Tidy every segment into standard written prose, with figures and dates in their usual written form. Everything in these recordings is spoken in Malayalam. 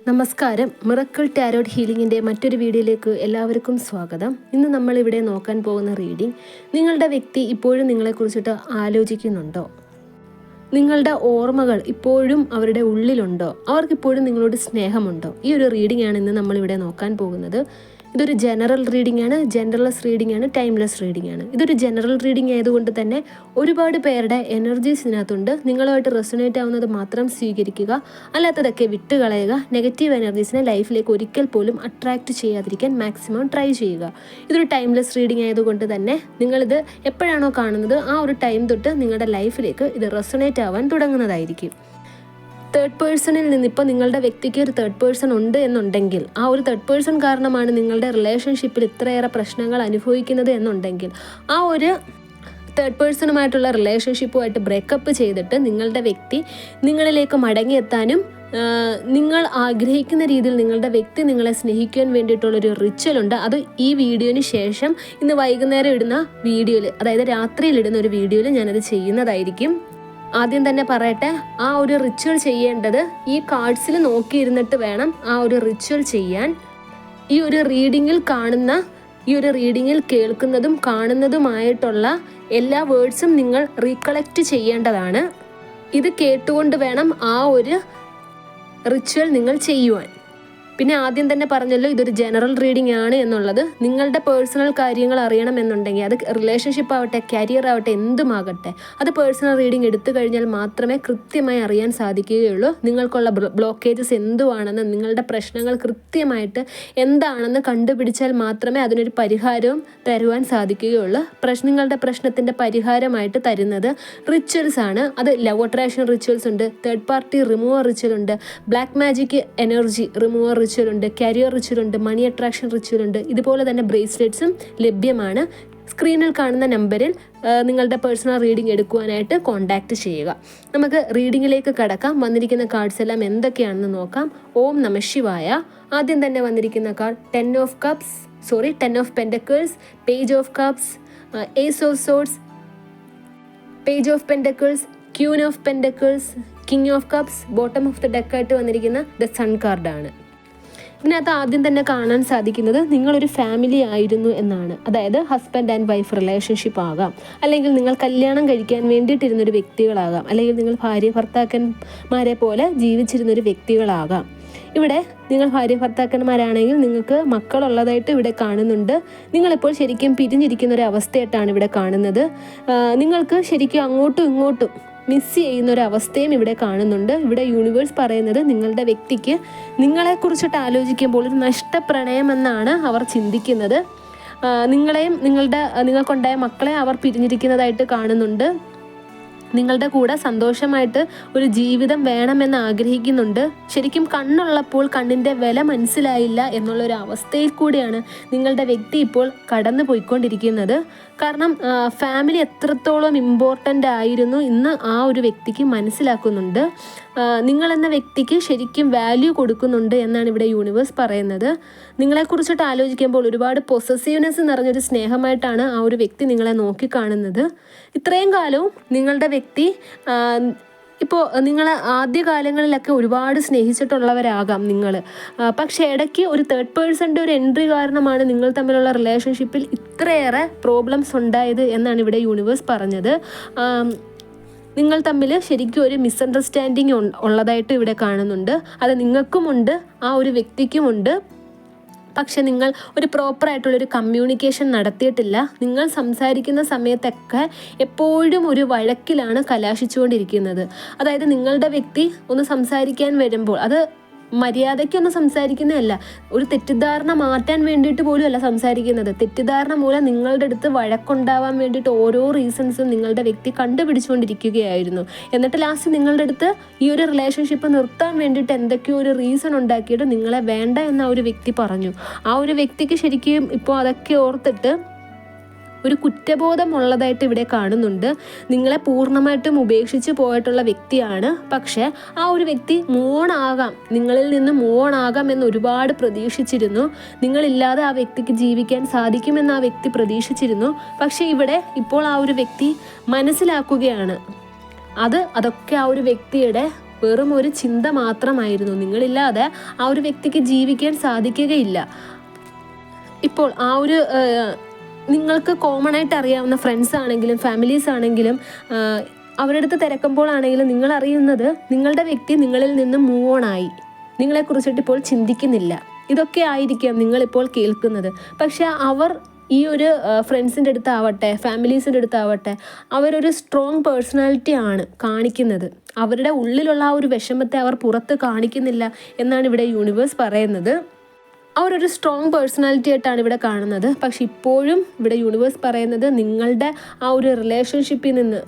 നമസ്കാരം. മിറക്കിൾ ടാരോട്ട് ഹീലിംഗിൻ്റെ മറ്റൊരു വീഡിയോയിലേക്ക് എല്ലാവർക്കും സ്വാഗതം. ഇന്ന് നമ്മളിവിടെ നോക്കാൻ പോകുന്ന റീഡിംഗ്, നിങ്ങളുടെ വ്യക്തി ഇപ്പോഴും നിങ്ങളെക്കുറിച്ചിട്ട് ആലോചിക്കുന്നുണ്ടോ? നിങ്ങളുടെ ഓർമ്മകൾ ഇപ്പോഴും അവരുടെ ഉള്ളിലുണ്ടോ? അവർക്കിപ്പോഴും നിങ്ങളോട് സ്നേഹമുണ്ടോ? ഈ ഒരു റീഡിംഗ് ആണ് ഇന്ന് നമ്മളിവിടെ നോക്കാൻ പോകുന്നത്. ഇതൊരു ജനറൽ റീഡിംഗ് ആണ്, ജെൻഡർലെസ് റീഡിംഗ് ആണ്, ടൈംലെസ് റീഡിംഗ് ആണ്. ഇതൊരു ജനറൽ റീഡിംഗ് ആയതുകൊണ്ട് തന്നെ ഒരുപാട് പേരുടെ എനർജീസ് ഇതിനകത്തുണ്ട്. നിങ്ങളുമായിട്ട് റെസൊനേറ്റ് ആവുന്നത് മാത്രം സ്വീകരിക്കുക, അല്ലാത്തതൊക്കെ വിട്ടുകളയുക. നെഗറ്റീവ് എനർജീസിനെ ലൈഫിലേക്ക് ഒരിക്കൽ പോലും അട്രാക്റ്റ് ചെയ്യാതിരിക്കാൻ മാക്സിമം ട്രൈ ചെയ്യുക. ഇതൊരു ടൈംലെസ് റീഡിംഗ് ആയതുകൊണ്ട് തന്നെ നിങ്ങളിത് എപ്പോഴാണോ കാണുന്നത് ആ ഒരു ടൈം തൊട്ട് നിങ്ങളുടെ ലൈഫിലേക്ക് ഇത് റെസൊനേറ്റ് ആവാൻ തുടങ്ങുന്നതായിരിക്കും. തേർഡ് പേഴ്സണിൽ നിന്നിപ്പോൾ നിങ്ങളുടെ വ്യക്തിക്ക് ഒരു തേർഡ് പേഴ്സൺ ഉണ്ട് എന്നുണ്ടെങ്കിൽ, ആ ഒരു തേർഡ് പേഴ്സൺ കാരണമാണ് നിങ്ങളുടെ റിലേഷൻഷിപ്പിൽ ഇത്രയേറെ പ്രശ്നങ്ങൾ അനുഭവിക്കുന്നത് എന്നുണ്ടെങ്കിൽ, ആ ഒരു തേർഡ് പേഴ്സണുമായിട്ടുള്ള റിലേഷൻഷിപ്പുമായിട്ട് ബ്രേക്കപ്പ് ചെയ്തിട്ട് നിങ്ങളുടെ വ്യക്തി നിങ്ങളിലേക്ക് മടങ്ങിയെത്താനും നിങ്ങൾ ആഗ്രഹിക്കുന്ന രീതിയിൽ നിങ്ങളുടെ വ്യക്തി നിങ്ങളെ സ്നേഹിക്കാൻ വേണ്ടിയിട്ടുള്ളൊരു റിച്വലുണ്ട്. അത് ഈ വീഡിയോന് ശേഷം ഇന്ന് വൈകുന്നേരം ഇടുന്ന വീഡിയോയിൽ, അതായത് രാത്രിയിൽ ഇടുന്ന ഒരു വീഡിയോയിൽ ഞാനത് ചെയ്യുന്നതായിരിക്കും. ആദ്യം തന്നെ പറയട്ടെ, ആ ഒരു റിച്വൽ ചെയ്യേണ്ടത് ഈ കാർഡ്സിൽ നോക്കിയിരുന്നിട്ട് വേണം ആ ഒരു റിച്വൽ ചെയ്യാൻ. ഈ ഒരു റീഡിങ്ങിൽ കേൾക്കുന്നതും കാണുന്നതുമായിട്ടുള്ള എല്ലാ വേർഡ്സും നിങ്ങൾ റീകളക്റ്റ് ചെയ്യേണ്ടതാണ്. ഇത് കേട്ടുകൊണ്ട് വേണം ആ ഒരു റിച്വൽ നിങ്ങൾ ചെയ്യുവാൻ. പിന്നെ ആദ്യം തന്നെ പറഞ്ഞല്ലോ, ഇതൊരു ജനറൽ റീഡിംഗ് ആണ് എന്നുള്ളത്. നിങ്ങളുടെ പേഴ്സണൽ കാര്യങ്ങൾ അറിയണമെന്നുണ്ടെങ്കിൽ, അത് റിലേഷൻഷിപ്പ് ആവട്ടെ, കരിയർ ആവട്ടെ, എന്തുമാകട്ടെ, അത് പേഴ്സണൽ റീഡിംഗ് എടുത്തു കഴിഞ്ഞാൽ മാത്രമേ കൃത്യമായി അറിയാൻ സാധിക്കുകയുള്ളൂ. നിങ്ങൾക്കുള്ള ബ്ലോക്കേജസ് എന്തുവാണെന്ന്, നിങ്ങളുടെ പ്രശ്നങ്ങൾ കൃത്യമായിട്ട് എന്താണെന്ന് കണ്ടുപിടിച്ചാൽ മാത്രമേ അതിനൊരു പരിഹാരവും തരുവാൻ സാധിക്കുകയുള്ളൂ. നിങ്ങളുടെ പ്രശ്നത്തിൻ്റെ പരിഹാരമായിട്ട് തരുന്നത് റിച്വൽസ് ആണ്. അത് ലവ് അട്രാക്ഷൻ റിച്വൽസ് ഉണ്ട്, തേർഡ് പാർട്ടി റിമൂവർ റിച്വൽ ഉണ്ട്, black magic energy remover ritual ഉണ്ട്, കരിയർ റിച്വൽ ഉണ്ട്, മണി അട്രാക്ഷൻ റിച്വൽ ഉണ്ട്. ഇതുപോലെ തന്നെ ബ്രേസ്ലെറ്റ്സും ലഭ്യമാണ്. സ്ക്രീനിൽ കാണുന്ന നമ്പറിൽ നിങ്ങളുടെ പേഴ്സണൽ റീഡിംഗ് എടുക്കുവാനായിട്ട് കോൺടാക്റ്റ് ചെയ്യുക. നമുക്ക് റീഡിങ്ങിലേക്ക് കടക്കാം. വന്നിരിക്കുന്ന കാർഡ്സ് എല്ലാം എന്തൊക്കെയാണെന്ന് നോക്കാം. ഓം നമ ശിവായ. ആദ്യം തന്നെ വന്നിരിക്കുന്ന card 10 of pentacles, page of cups, ace of swords, page of pentacles, queen of pentacles, king of cups. Bottom of the ഡെക്കായിട്ട് വന്നിരിക്കുന്ന ദ സൺ കാർഡാണ്. ഇതിനകത്ത് ആദ്യം തന്നെ കാണാൻ സാധിക്കുന്നത് നിങ്ങളൊരു ഫാമിലി ആയിരുന്നു എന്നാണ്. അതായത് ഹസ്ബൻഡ് ആൻഡ് വൈഫ് റിലേഷൻഷിപ്പ് ആകാം, അല്ലെങ്കിൽ നിങ്ങൾ കല്യാണം കഴിക്കാൻ വേണ്ടിയിട്ടിരുന്നൊരു വ്യക്തികളാകാം, അല്ലെങ്കിൽ നിങ്ങൾ ഭാര്യ ഭർത്താക്കന്മാരെ പോലെ ജീവിച്ചിരുന്നൊരു വ്യക്തികളാകാം. ഇവിടെ നിങ്ങൾ ഭാര്യ ഭർത്താക്കന്മാരാണെങ്കിൽ നിങ്ങൾക്ക് മക്കളുള്ളതായിട്ട് ഇവിടെ കാണുന്നുണ്ട്. നിങ്ങളിപ്പോൾ ശരിക്കും പിരിഞ്ഞിരിക്കുന്ന ഒരു അവസ്ഥയായിട്ടാണ് ഇവിടെ കാണുന്നത്. നിങ്ങൾക്ക് ശരിക്കും അങ്ങോട്ടും ഇങ്ങോട്ടും മിസ് ചെയ്യുന്ന ഒരു അവസ്ഥയും ഇവിടെ കാണുന്നുണ്ട്. ഇവിടെ യൂണിവേഴ്സ് പറയുന്നത് നിങ്ങളുടെ വ്യക്തിക്ക് നിങ്ങളെക്കുറിച്ചിട്ട് ആലോചിക്കുമ്പോൾ ഒരു നഷ്ടപ്രണയം എന്നാണ് അവർ ചിന്തിക്കുന്നത്. നിങ്ങൾക്കുണ്ടായ മക്കളെ അവർ പിരിഞ്ഞിരിക്കുന്നതായിട്ട് കാണുന്നുണ്ട്. നിങ്ങളുടെ കൂടെ സന്തോഷമായിട്ട് ഒരു ജീവിതം വേണമെന്ന് ആഗ്രഹിക്കുന്നുണ്ട്. ശരിക്കും കണ്ണുള്ളപ്പോൾ കണ്ണിൻ്റെ വില മനസ്സിലായില്ല എന്നുള്ളൊരു അവസ്ഥയിൽ കൂടിയാണ് നിങ്ങളുടെ വ്യക്തി ഇപ്പോൾ കടന്നു പോയിക്കൊണ്ടിരിക്കുന്നത്. കാരണം ഫാമിലി എത്രത്തോളം ഇമ്പോർട്ടൻ്റ് ആയിരുന്നു ഇന്ന് ആ ഒരു വ്യക്തിക്ക് മനസ്സിലാക്കുന്നുണ്ട്. നിങ്ങളെന്ന വ്യക്തിക്ക് ശരിക്കും വാല്യൂ കൊടുക്കുന്നുണ്ട് എന്നാണ് ഇവിടെ യൂണിവേഴ്സ് പറയുന്നത്. നിങ്ങളെക്കുറിച്ചിട്ട് ആലോചിക്കുമ്പോൾ ഒരുപാട് പൊസസീവ്നെസ് നിറഞ്ഞൊരു സ്നേഹമായിട്ടാണ് ആ ഒരു വ്യക്തി നിങ്ങളെ നോക്കിക്കാണുന്നത്. ഇത്രയും കാലവും നിങ്ങളുടെ വ്യക്തി ഇപ്പോൾ നിങ്ങൾ ആദ്യകാലങ്ങളിലൊക്കെ ഒരുപാട് സ്നേഹിച്ചിട്ടുള്ളവരാകാം നിങ്ങൾ. പക്ഷേ ഇടയ്ക്ക് ഒരു തേർഡ് പേഴ്സൻ്റെ ഒരു എൻട്രി കാരണമാണ് നിങ്ങൾ തമ്മിലുള്ള റിലേഷൻഷിപ്പിൽ ഇത്രയേറെ പ്രോബ്ലംസ് ഉണ്ടായത് എന്നാണ് ഇവിടെ യൂണിവേഴ്സ് പറഞ്ഞത്. നിങ്ങൾ തമ്മിൽ ശരിക്കും ഒരു മിസ്അണ്ടർസ്റ്റാൻഡിങ് ഉള്ളതായിട്ട് ഇവിടെ കാണുന്നുണ്ട്. അത് നിങ്ങൾക്കുമുണ്ട്, ആ ഒരു വ്യക്തിക്കുമുണ്ട്. പക്ഷെ നിങ്ങൾ ഒരു പ്രോപ്പറായിട്ടുള്ളൊരു കമ്മ്യൂണിക്കേഷൻ നടത്തിയിട്ടില്ല. നിങ്ങൾ സംസാരിക്കുന്ന സമയത്തൊക്കെ എപ്പോഴും ഒരു വഴക്കിലാണ് കലാശിച്ചുകൊണ്ടിരിക്കുന്നത്. അതായത് നിങ്ങളുടെ വ്യക്തി ഒന്ന് സംസാരിക്കാൻ വരുമ്പോൾ അത് മര്യാദയ്ക്കൊന്നും സംസാരിക്കുന്നതല്ല, ഒരു തെറ്റിദ്ധാരണ മാറ്റാൻ വേണ്ടിയിട്ട് പോലും അല്ല സംസാരിക്കുന്നത്. തെറ്റിദ്ധാരണ മൂലം നിങ്ങളുടെ അടുത്ത് വഴക്കുണ്ടാവാൻ വേണ്ടിയിട്ട് ഓരോ റീസൺസും നിങ്ങളുടെ വ്യക്തി കണ്ടുപിടിച്ചുകൊണ്ടിരിക്കുകയായിരുന്നു. എന്നിട്ട് ലാസ്റ്റ് നിങ്ങളുടെ അടുത്ത് ഈ ഒരു റിലേഷൻഷിപ്പ് നിർത്താൻ വേണ്ടിയിട്ട് എന്തൊക്കെയോ ഒരു റീസൺ ഉണ്ടാക്കിയിട്ട് നിങ്ങളെ വേണ്ട എന്ന് ആ ഒരു വ്യക്തി പറഞ്ഞു. ആ ഒരു വ്യക്തിക്ക് ശരിക്കും ഇപ്പോൾ അതൊക്കെ ഓർത്തിട്ട് ഒരു കുറ്റബോധം ഉള്ളതായിട്ട് ഇവിടെ കാണുന്നുണ്ട്. നിങ്ങളെ പൂർണ്ണമായിട്ടും ഉപേക്ഷിച്ച് പോയിട്ടുള്ള വ്യക്തിയാണ്. പക്ഷേ ആ ഒരു വ്യക്തി നിങ്ങളിൽ നിന്ന് മൂവണാകാം എന്ന് ഒരുപാട് പ്രതീക്ഷിച്ചിരുന്നു. നിങ്ങളില്ലാതെ ആ വ്യക്തിക്ക് ജീവിക്കാൻ സാധിക്കുമെന്ന് ആ വ്യക്തി പ്രതീക്ഷിച്ചിരുന്നു. പക്ഷേ ഇവിടെ ഇപ്പോൾ ആ ഒരു വ്യക്തി മനസ്സിലാക്കുകയാണ് അതൊക്കെ ആ ഒരു വ്യക്തിയുടെ വെറും ഒരു ചിന്ത മാത്രമായിരുന്നു. നിങ്ങളില്ലാതെ ആ ഒരു വ്യക്തിക്ക് ജീവിക്കാൻ സാധിക്കുകയില്ല. ഇപ്പോൾ ആ ഒരു നിങ്ങൾക്ക് കോമൺ ആയിട്ട് അറിയാവുന്ന ഫ്രണ്ട്സ് ആണെങ്കിലും ഫാമിലീസ് ആണെങ്കിലും അവരുടെ അടുത്ത് തിരക്കുമ്പോഴാണെങ്കിലും നിങ്ങൾ അറിയുന്നത് നിങ്ങളുടെ വ്യക്തി നിങ്ങളിൽ നിന്ന് മൂവ് ഓൺ ആയി, നിങ്ങളെക്കുറിച്ചിട്ട് ഇപ്പോൾ ചിന്തിക്കുന്നില്ല. ഇതൊക്കെ ആയിരിക്കാം നിങ്ങളിപ്പോൾ കേൾക്കുന്നത്. പക്ഷെ അവർ ഈ ഒരു ഫ്രണ്ട്സിൻ്റെ അടുത്താവട്ടെ ഫാമിലീസിൻ്റെ അടുത്താവട്ടെ അവരൊരു സ്ട്രോങ് പേഴ്സണാലിറ്റി ആണ് കാണിക്കുന്നത്. അവരുടെ ഉള്ളിലുള്ള ആ ഒരു വിഷമത്തെ അവർ പുറത്ത് കാണിക്കുന്നില്ല എന്നാണ് ഇവിടെ യൂണിവേഴ്സ് പറയുന്നത്. അവരൊരു സ്ട്രോങ് പേഴ്സണാലിറ്റി ആയിട്ടാണ് ഇവിടെ കാണുന്നത്. പക്ഷെ ഇപ്പോഴും ഇവിടെ യൂണിവേഴ്സ് പറയുന്നത് നിങ്ങളുടെ ആ ഒരു റിലേഷൻഷിപ്പിൽ നിന്ന്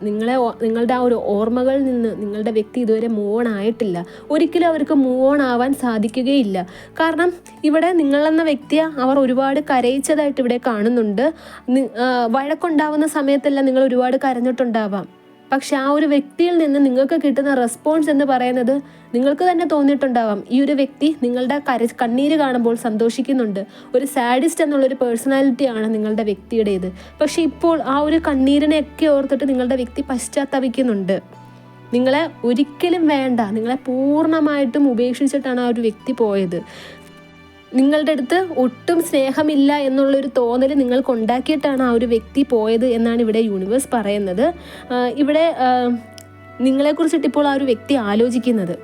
നിങ്ങളുടെ ആ ഒരു ഓർമ്മകളിൽ നിന്ന് നിങ്ങളുടെ വ്യക്തി ഇതുവരെ മൂവ് ഓൺ ആയിട്ടില്ല. ഒരിക്കലും അവർക്ക് മൂവ് ഓൺ ആവാൻ സാധിക്കുകയില്ല. കാരണം ഇവിടെ നിങ്ങളെന്ന വ്യക്തിയെ അവർ ഒരുപാട് കരയിച്ചതായിട്ട് ഇവിടെ കാണുന്നുണ്ട്. വഴക്കുണ്ടാവുന്ന സമയത്തെല്ലാം നിങ്ങൾ ഒരുപാട് കരഞ്ഞിട്ടുണ്ടാവാം. പക്ഷെ ആ ഒരു വ്യക്തിയിൽ നിന്ന് നിങ്ങൾക്ക് കിട്ടുന്ന റെസ്പോൺസ് എന്ന് പറയുന്നത് നിങ്ങൾക്ക് തന്നെ തോന്നിയിട്ടുണ്ടാവാം ഈ ഒരു വ്യക്തി നിങ്ങളുടെ കണ്ണീര് കാണുമ്പോൾ സന്തോഷിക്കുന്നുണ്ട്. ഒരു സാഡിസ്റ്റ് എന്നുള്ളൊരു പേഴ്സണാലിറ്റിയാണ് നിങ്ങളുടെ വ്യക്തിയുടേത്. പക്ഷെ ഇപ്പോൾ ആ ഒരു കണ്ണീരിനെയൊക്കെ ഓർത്തിട്ട് നിങ്ങളുടെ വ്യക്തി പശ്ചാത്തപിക്കുന്നുണ്ട്. നിങ്ങളെ ഒരിക്കലും വേണ്ട, നിങ്ങളെ പൂർണ്ണമായിട്ടും ഉപേക്ഷിച്ചിട്ടാണ് ആ ഒരു വ്യക്തി പോയത്. നിങ്ങളുടെ അടുത്ത് ഒട്ടും സ്നേഹമില്ല എന്നുള്ളൊരു തോന്നൽ നിങ്ങൾക്ക് ഉണ്ടാക്കിയിട്ടാണ് ആ ഒരു വ്യക്തി പോയത് എന്നാണ് ഇവിടെ യൂണിവേഴ്സ് പറയുന്നത്. ഇവിടെ നിങ്ങളെക്കുറിച്ചിട്ട് ഇപ്പോൾ ആ ഒരു വ്യക്തി ആലോചിക്കുന്നത്,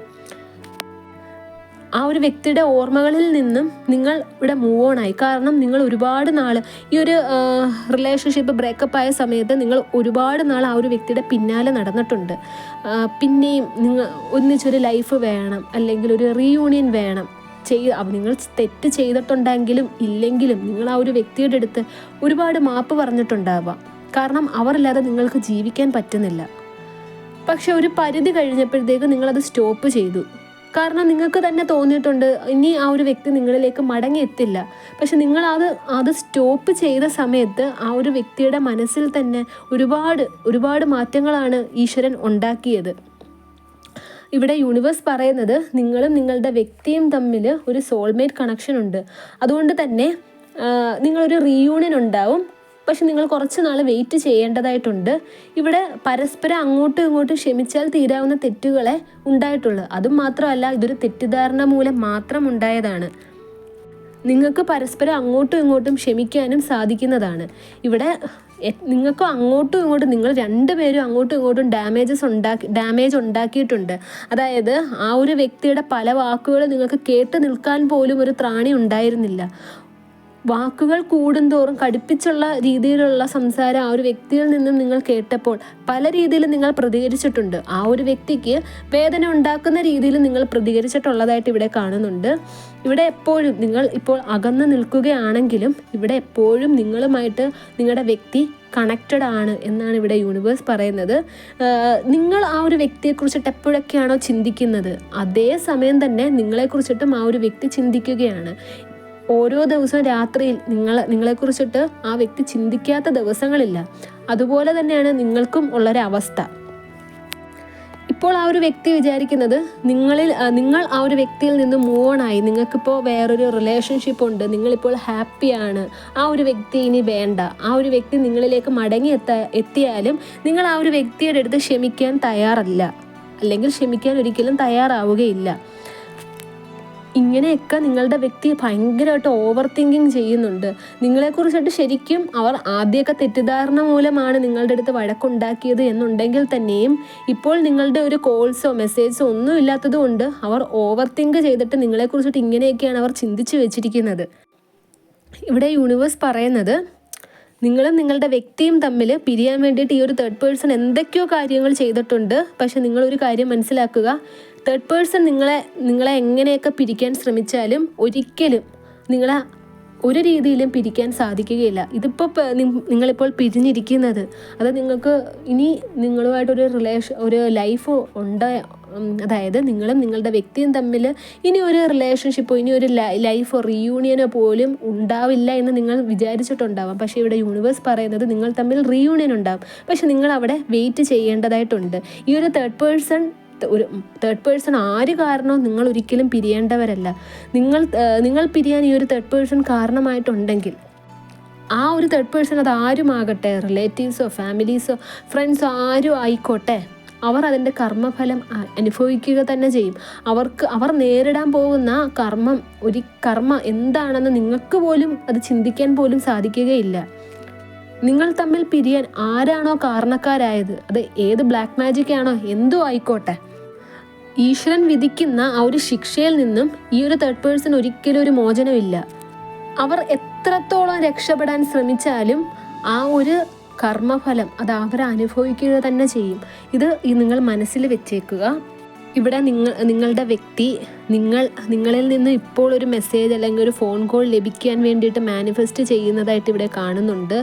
ആ ഒരു വ്യക്തിയുടെ ഓർമ്മകളിൽ നിന്നും നിങ്ങൾ ഇവിടെ മൂവ് ഓൺ ആയി. കാരണം നിങ്ങൾ ഒരുപാട് നാൾ ഈ ഒരു റിലേഷൻഷിപ്പ് ബ്രേക്കപ്പ് ആയ സമയത്ത് നിങ്ങൾ ഒരുപാട് നാൾ ആ ഒരു വ്യക്തിയുടെ പിന്നാലെ നടന്നിട്ടുണ്ട്. പിന്നെയും ഒന്നിച്ചൊരു ലൈഫ് വേണം, അല്ലെങ്കിൽ ഒരു റീയൂണിയൻ വേണം. നിങ്ങൾ തെറ്റ് ചെയ്തിട്ടുണ്ടെങ്കിലും ഇല്ലെങ്കിലും നിങ്ങൾ ആ ഒരു വ്യക്തിയുടെ അടുത്ത് ഒരുപാട് മാപ്പ് പറഞ്ഞിട്ടുണ്ടാവാം. കാരണം അവരില്ലാതെ നിങ്ങൾക്ക് ജീവിക്കാൻ പറ്റുന്നില്ല. പക്ഷെ ഒരു പരിധി കഴിഞ്ഞപ്പോഴത്തേക്ക് നിങ്ങളത് സ്റ്റോപ്പ് ചെയ്തു. കാരണം നിങ്ങൾക്ക് തന്നെ തോന്നിയിട്ടുണ്ട് ഇനി ആ ഒരു വ്യക്തി നിങ്ങളിലേക്ക് മടങ്ങി എത്തില്ല. പക്ഷെ നിങ്ങൾ അത് സ്റ്റോപ്പ് ചെയ്ത സമയത്ത് ആ ഒരു വ്യക്തിയുടെ മനസ്സിൽ തന്നെ ഒരുപാട് മാറ്റങ്ങളാണ് ഈശ്വരൻ ഉണ്ടാക്കിയത്. ഇവിടെ യൂണിവേഴ്സ് പറയുന്നത് നിങ്ങളും നിങ്ങളുടെ വ്യക്തിയും തമ്മിൽ ഒരു സോൾമേറ്റ് കണക്ഷൻ ഉണ്ട്. അതുകൊണ്ട് തന്നെ നിങ്ങളൊരു റീയൂണിയൻ ഉണ്ടാവും. പക്ഷെ നിങ്ങൾ കുറച്ച് നാൾ വെയിറ്റ് ചെയ്യേണ്ടതായിട്ടുണ്ട്. ഇവിടെ പരസ്പരം അങ്ങോട്ടും ഇങ്ങോട്ടും ക്ഷമിച്ചാൽ തീരാവുന്ന തെറ്റുകളെ ഉണ്ടായിട്ടുള്ളൂ. അതും മാത്രമല്ല, ഇതൊരു തെറ്റിദ്ധാരണ മൂലം മാത്രം ഉണ്ടായതാണ്. നിങ്ങൾക്ക് പരസ്പരം അങ്ങോട്ടും ഇങ്ങോട്ടും ക്ഷമിക്കാനും സാധിക്കുന്നതാണ്. ഇവിടെ നിങ്ങൾക്ക് അങ്ങോട്ടും ഇങ്ങോട്ടും നിങ്ങൾ രണ്ടുപേരും അങ്ങോട്ടും ഇങ്ങോട്ടും ഡാമേജ് ഉണ്ടാക്കിയിട്ടുണ്ട്. അതായത് ആ ഒരു വ്യക്തിയുടെ പല വാക്കുകൾ നിങ്ങൾക്ക് കേട്ട് നിൽക്കാൻ പോലും ഒരു ത്രാണി ഉണ്ടായിരുന്നില്ല. വാക്കുകൾ കൂടുന്തോറും കടുപ്പിച്ചുള്ള രീതിയിലുള്ള സംസാരം ആ ഒരു വ്യക്തിയിൽ നിന്നും നിങ്ങൾ കേട്ടപ്പോൾ പല രീതിയിലും നിങ്ങൾ പ്രതികരിച്ചിട്ടുണ്ട്. ആ ഒരു വ്യക്തിക്ക് വേദന ഉണ്ടാക്കുന്ന രീതിയിൽ നിങ്ങൾ പ്രതികരിച്ചിട്ടുള്ളതായിട്ട് ഇവിടെ കാണുന്നുണ്ട്. ഇവിടെ എപ്പോഴും നിങ്ങൾ ഇപ്പോൾ അകന്ന് നിൽക്കുകയാണെങ്കിലും ഇവിടെ എപ്പോഴും നിങ്ങളുമായിട്ട് നിങ്ങളുടെ വ്യക്തി കണക്റ്റഡ് ആണ് എന്നാണ് ഇവിടെ യൂണിവേഴ്സ് പറയുന്നത്. നിങ്ങൾ ആ ഒരു വ്യക്തിയെക്കുറിച്ചിട്ട് എപ്പോഴൊക്കെയാണോ ചിന്തിക്കുന്നത് അതേ സമയം തന്നെ നിങ്ങളെക്കുറിച്ചിട്ടും ആ ഒരു വ്യക്തി ചിന്തിക്കുകയാണ്. ഓരോ ദിവസവും രാത്രിയിൽ നിങ്ങളെക്കുറിച്ചിട്ട് ആ വ്യക്തി ചിന്തിക്കാത്ത ദിവസങ്ങളില്ല. അതുപോലെ തന്നെയാണ് നിങ്ങൾക്കും ഉള്ളൊരവസ്ഥ. ഇപ്പോൾ ആ ഒരു വ്യക്തി വിചാരിക്കുന്നത് നിങ്ങൾ ആ ഒരു വ്യക്തിയിൽ നിന്ന് മൂവ് ഓൺ ആയി, നിങ്ങൾക്കിപ്പോൾ വേറൊരു റിലേഷൻഷിപ്പ് ഉണ്ട്, നിങ്ങളിപ്പോൾ ഹാപ്പിയാണ്, ആ ഒരു വ്യക്തി ഇനി വേണ്ട, ആ ഒരു വ്യക്തി നിങ്ങളിലേക്ക് മടങ്ങി എത്തിയാലും നിങ്ങൾ ആ ഒരു വ്യക്തിയുടെ അടുത്ത് ക്ഷമിക്കാൻ തയ്യാറല്ല, അല്ലെങ്കിൽ ക്ഷമിക്കാൻ ഒരിക്കലും തയ്യാറാവുകയില്ല. ഇങ്ങനെയൊക്കെ നിങ്ങളുടെ വ്യക്തി ഭയങ്കരമായിട്ട് ഓവർ തിങ്കിങ് ചെയ്യുന്നുണ്ട്. നിങ്ങളെക്കുറിച്ചിട്ട് ശരിക്കും അവർ ആദ്യമൊക്കെ തെറ്റിദ്ധാരണ മൂലമാണ് നിങ്ങളുടെ അടുത്ത് വഴക്കുണ്ടാക്കിയത് എന്നുണ്ടെങ്കിൽ തന്നെയും ഇപ്പോൾ നിങ്ങളുടെ ഒരു കോൾസോ മെസ്സേജോ ഒന്നും ഇല്ലാത്തത് കൊണ്ട് അവർ ഓവർ തിങ്ക് ചെയ്തിട്ട് നിങ്ങളെക്കുറിച്ചിട്ട് ഇങ്ങനെയൊക്കെയാണ് അവർ ചിന്തിച്ചു വെച്ചിരിക്കുന്നത്. ഇവിടെ യൂണിവേഴ്സ് പറയുന്നത് നിങ്ങളും നിങ്ങളുടെ വ്യക്തിയും തമ്മിൽ പിരിയാൻ വേണ്ടിയിട്ട് ഈ ഒരു തേർഡ് പേഴ്സൺ എന്തൊക്കെയോ കാര്യങ്ങൾ ചെയ്തിട്ടുണ്ട്. പക്ഷെ നിങ്ങളൊരു കാര്യം മനസ്സിലാക്കുക, തേർഡ് പേഴ്സൺ നിങ്ങളെ എങ്ങനെയൊക്കെ പിരിക്കാൻ ശ്രമിച്ചാലും ഒരിക്കലും നിങ്ങളെ ഒരു രീതിയിലും പിരിക്കാൻ സാധിക്കുകയില്ല. ഇതിപ്പോൾ നിങ്ങളിപ്പോൾ പിരിഞ്ഞിരിക്കുന്നത് അത് നിങ്ങൾക്ക് ഇനി നിങ്ങളുമായിട്ടൊരു ലൈഫ് അതായത് നിങ്ങളും നിങ്ങളുടെ വ്യക്തിയും തമ്മിൽ ഇനി ഒരു റിലേഷൻഷിപ്പോ ഇനി ഒരു ലൈഫോ റീയൂണിയനോ പോലും ഉണ്ടാവില്ല എന്ന് നിങ്ങൾ വിചാരിച്ചിട്ടുണ്ടാവാം. പക്ഷേ ഇവിടെ യൂണിവേഴ്സ് പറയുന്നത് നിങ്ങൾ തമ്മിൽ റീയൂണിയൻ ഉണ്ടാവും. പക്ഷെ നിങ്ങൾ അവിടെ വെയിറ്റ് ചെയ്യേണ്ടതായിട്ടുണ്ട്. ഈ ഒരു തേർഡ് പേഴ്സൺ ആര് കാരണവും നിങ്ങൾ ഒരിക്കലും പിരിയേണ്ടവരല്ല. നിങ്ങൾ പിരിയാൻ ഈ ഒരു തേർഡ് പേഴ്സൺ കാരണമായിട്ടുണ്ടെങ്കിൽ ആ ഒരു തേർഡ് പേഴ്സൺ അത് ആരുമാകട്ടെ, റിലേറ്റീവ്സോ ഫാമിലീസോ ഫ്രണ്ട്സോ ആരും ആയിക്കോട്ടെ, അവർ അതിൻ്റെ കർമ്മഫലം അനുഭവിക്കുക തന്നെ ചെയ്യും. അവർ നേരിടാൻ പോകുന്ന കർമ്മ എന്താണെന്ന് നിങ്ങൾക്ക് പോലും അത് ചിന്തിക്കാൻ പോലും സാധിക്കുകയില്ല. നിങ്ങൾ തമ്മിൽ പിരിയാൻ ആരാണോ കാരണക്കാരായത്, അത് ഏത് ബ്ലാക്ക് മാജിക് ആണോ എന്തോ ആയിക്കോട്ടെ, ഈശ്വരൻ വിധിക്കുന്ന ആ ഒരു ശിക്ഷയിൽ നിന്നും ഈ ഒരു തേർഡ് പേഴ്സൺ ഒരിക്കലും ഒരു മോചനമില്ല. അവർ എത്രത്തോളം രക്ഷപ്പെടാൻ ശ്രമിച്ചാലും ആ ഒരു കർമ്മഫലം അത് അവർ അനുഭവിക്കുക തന്നെ ചെയ്യും. ഇത് നിങ്ങൾ മനസ്സിൽ വെച്ചേക്കുക. ഇവിടെ നിങ്ങളുടെ വ്യക്തി നിങ്ങളിൽ നിന്ന് ഇപ്പോൾ ഒരു മെസ്സേജ് അല്ലെങ്കിൽ ഒരു ഫോൺ കോൾ ലഭിക്കാൻ വേണ്ടിയിട്ട് മാനിഫെസ്റ്റ് ചെയ്യുന്നതായിട്ട് ഇവിടെ കാണുന്നുണ്ട്.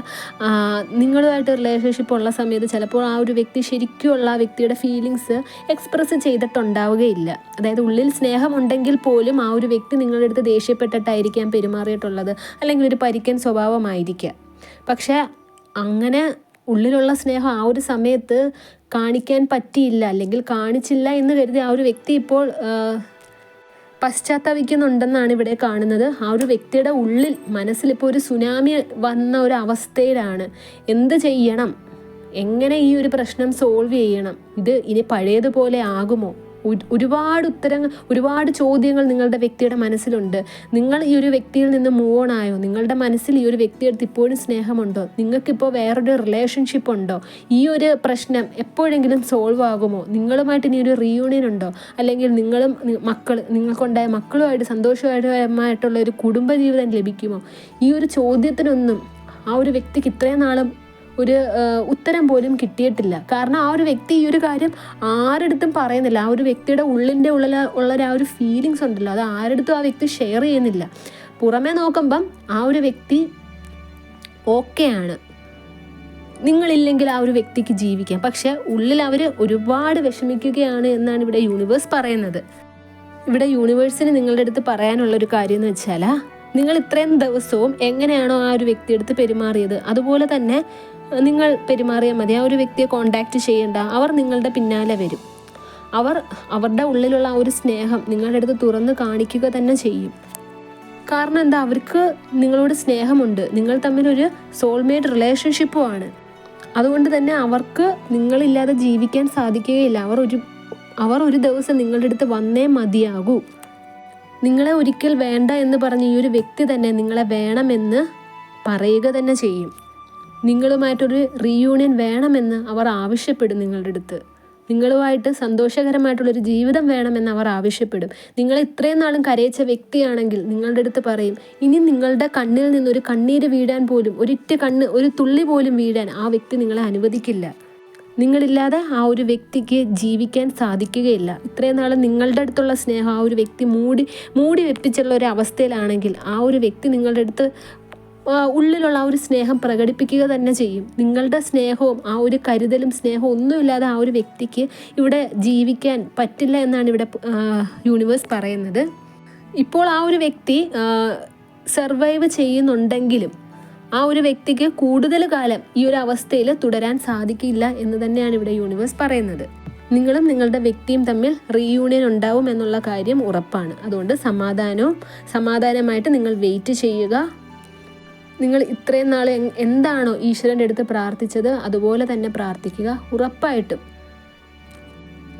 നിങ്ങളുമായിട്ട് റിലേഷൻഷിപ്പ് ഉള്ള സമയത്ത് ചിലപ്പോൾ ആ ഒരു വ്യക്തി ശരിക്കുമുള്ള ആ വ്യക്തിയുടെ ഫീലിങ്സ് എക്സ്പ്രസ് ചെയ്തിട്ടുണ്ടാവുകയില്ല. അതായത് ഉള്ളിൽ സ്നേഹമുണ്ടെങ്കിൽ പോലും ആ ഒരു വ്യക്തി നിങ്ങളുടെ അടുത്ത് ദേഷ്യപ്പെട്ടിട്ടായിരിക്കാം പെരുമാറിയിട്ടുള്ളത്, അല്ലെങ്കിൽ ഒരു പരിക്കൻ സ്വഭാവമായിരിക്കാം. പക്ഷേ അങ്ങനെ ഉള്ളിലുള്ള സ്നേഹം ആ ഒരു സമയത്ത് കാണിക്കാൻ പറ്റിയില്ല, അല്ലെങ്കിൽ കാണിച്ചില്ല എന്ന് കരുതി ആ ഒരു വ്യക്തി ഇപ്പോൾ പശ്ചാത്തപിക്കുന്നുണ്ടെന്നാണ് ഇവിടെ കാണുന്നത്. ആ ഒരു വ്യക്തിയുടെ ഉള്ളിൽ മനസ്സിലിപ്പോൾ ഒരു സുനാമി വന്ന ഒരു അവസ്ഥയിലാണ്. എന്ത് ചെയ്യണം, എങ്ങനെ ഈ ഒരു പ്രശ്നം സോൾവ് ചെയ്യണം, ഇത് ഇനി പഴയതുപോലെ ആകുമോ? ഒരുപാട് ചോദ്യങ്ങൾ നിങ്ങളുടെ വ്യക്തിയുടെ മനസ്സിലുണ്ട്. നിങ്ങൾ ഈ ഒരു വ്യക്തിയിൽ നിന്ന് മൂവ് ഓൺ ആയോ? നിങ്ങളുടെ മനസ്സിൽ ഈ ഒരു വ്യക്തിയെടുത്ത് ഇപ്പോഴും സ്നേഹമുണ്ടോ? നിങ്ങൾക്കിപ്പോൾ വേറൊരു റിലേഷൻഷിപ്പ് ഉണ്ടോ? ഈ ഒരു പ്രശ്നം എപ്പോഴെങ്കിലും സോൾവ് ആകുമോ? നിങ്ങളുമായിട്ട് ഇനി ഒരു റീയൂണിയൻ ഉണ്ടോ? അല്ലെങ്കിൽ നിങ്ങൾക്കുണ്ടായ മക്കളുമായിട്ട് സന്തോഷകരമായിട്ടുള്ള ഒരു കുടുംബജീവിതം ലഭിക്കുമോ? ഈ ഒരു ചോദ്യത്തിനൊന്നും ആ ഒരു വ്യക്തിക്ക് ഇത്രയും നാളും ഒരു ഉത്തരം പോലും കിട്ടിയിട്ടില്ല. കാരണം ആ ഒരു വ്യക്തി ഈ ഒരു കാര്യം ആരെടുത്തും പറയുന്നില്ല. ആ ഒരു വ്യക്തിയുടെ ഉള്ള ആ ഒരു ഫീലിങ്സ് ഉണ്ടല്ലോ, അത് ആരെടുത്തും ആ വ്യക്തി ഷെയർ ചെയ്യുന്നില്ല. പുറമേ നോക്കുമ്പം ആ ഒരു വ്യക്തി ഓക്കെയാണ്, നിങ്ങളില്ലെങ്കിൽ ആ ഒരു വ്യക്തിക്ക് ജീവിക്കാം. പക്ഷെ ഉള്ളിൽ അവർ ഒരുപാട് വിഷമിക്കുകയാണ് എന്നാണ് ഇവിടെ യൂണിവേഴ്സ് പറയുന്നത്. ഇവിടെ യൂണിവേഴ്സിന് നിങ്ങളുടെ അടുത്ത് പറയാനുള്ളൊരു കാര്യം എന്ന് വെച്ചാൽ, നിങ്ങൾ ഇത്രയും ദിവസവും എങ്ങനെയാണോ ആ ഒരു വ്യക്തിയെടുത്ത് പെരുമാറിയത് അതുപോലെ തന്നെ നിങ്ങൾ പെരുമാറിയാൽ മതി. ആ ഒരു വ്യക്തിയെ കോണ്ടാക്ട് ചെയ്യേണ്ട, അവർ നിങ്ങളുടെ പിന്നാലെ വരും. അവരുടെ ഉള്ളിലുള്ള ആ ഒരു സ്നേഹം നിങ്ങളുടെ അടുത്ത് തുറന്ന് കാണിക്കുക തന്നെ ചെയ്യും. കാരണം എന്താ, അവർക്ക് നിങ്ങളോട് സ്നേഹമുണ്ട്. നിങ്ങൾ തമ്മിലൊരു സോൾമേറ്റ് റിലേഷൻഷിപ്പുമാണ്. അതുകൊണ്ട് തന്നെ അവർക്ക് നിങ്ങളില്ലാതെ ജീവിക്കാൻ സാധിക്കുകയില്ല. അവർ ഒരു ദിവസം നിങ്ങളുടെ അടുത്ത് വന്നേ മതിയാകൂ. നിങ്ങളെ ഒരിക്കൽ വേണ്ട എന്ന് പറഞ്ഞ് ഈ ഒരു വ്യക്തി തന്നെ നിങ്ങളെ വേണമെന്ന് പറയുക തന്നെ ചെയ്യും. നിങ്ങളുമായിട്ടൊരു റീയൂണിയൻ വേണമെന്ന് അവർ ആവശ്യപ്പെടും. നിങ്ങളുടെ അടുത്ത് നിങ്ങളുമായിട്ട് സന്തോഷകരമായിട്ടുള്ളൊരു ജീവിതം വേണമെന്ന് അവർ ആവശ്യപ്പെടും. നിങ്ങൾ ഇത്രയും നാളും കരയിച്ച വ്യക്തിയാണെങ്കിൽ നിങ്ങളുടെ അടുത്ത് പറയും, ഇനി നിങ്ങളുടെ കണ്ണിൽ നിന്നൊരു കണ്ണീര് വീഴാൻ പോലും, ഒരു തുള്ളി പോലും വീഴാൻ ആ വ്യക്തി നിങ്ങളെ അനുവദിക്കില്ല. നിങ്ങളില്ലാതെ ആ ഒരു വ്യക്തിക്ക് ജീവിക്കാൻ സാധിക്കുകയില്ല. ഇത്രയും നാൾ നിങ്ങളുടെ അടുത്തുള്ള സ്നേഹം ആ ഒരു വ്യക്തി മൂടി വെപ്പിച്ചുള്ള ഒരു അവസ്ഥയിലാണെങ്കിൽ ആ ഒരു വ്യക്തി നിങ്ങളുടെ അടുത്ത് ഉള്ളിലുള്ള ആ ഒരു സ്നേഹം പ്രകടിപ്പിക്കുക തന്നെ ചെയ്യും. നിങ്ങളുടെ സ്നേഹവും ആ ഒരു കരുതലും സ്നേഹവും ഒന്നുമില്ലാതെ ആ ഒരു വ്യക്തിക്ക് ഇവിടെ ജീവിക്കാൻ പറ്റില്ല എന്നാണ് ഇവിടെ യൂണിവേഴ്സ് പറയുന്നത്. ഇപ്പോൾ ആ ഒരു വ്യക്തി സർവൈവ് ചെയ്യുന്നുണ്ടെങ്കിലും ആ ഒരു വ്യക്തിക്ക് കൂടുതൽ കാലം ഈ ഒരു അവസ്ഥയിൽ തുടരാൻ സാധിക്കില്ല എന്ന് തന്നെയാണ് ഇവിടെ യൂണിവേഴ്സ് പറയുന്നത്. നിങ്ങളും നിങ്ങളുടെ വ്യക്തിയും തമ്മിൽ റീയൂണിയൻ ഉണ്ടാവും എന്നുള്ള കാര്യം ഉറപ്പാണ്. അതുകൊണ്ട് സമാധാനമായിട്ട് നിങ്ങൾ വെയിറ്റ് ചെയ്യുക. നിങ്ങൾ ഇത്രയും നാൾ എന്താണോ ഈശ്വരൻ്റെ അടുത്ത് പ്രാർത്ഥിച്ചത് അതുപോലെ തന്നെ പ്രാർത്ഥിക്കുക. ഉറപ്പായിട്ടും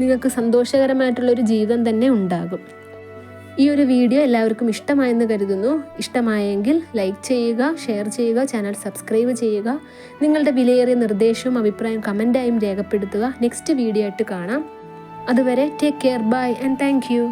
നിങ്ങൾക്ക് സന്തോഷകരമായിട്ടുള്ളൊരു ജീവിതം തന്നെ ഉണ്ടാകും. ഈ ഒരു വീഡിയോ എല്ലാവർക്കും ഇഷ്ടമായെന്ന് കരുതുന്നു. ഇഷ്ടമായെങ്കിൽ ലൈക്ക് ചെയ്യുക, ഷെയർ ചെയ്യുക, ചാനൽ സബ്സ്ക്രൈബ് ചെയ്യുക. നിങ്ങളുടെ വിലയേറിയ നിർദ്ദേശവും അഭിപ്രായം കമൻ്റായും രേഖപ്പെടുത്തുക. നെക്സ്റ്റ് വീഡിയോ ആയിട്ട് കാണാം. അതുവരെ take care, bye and thank U.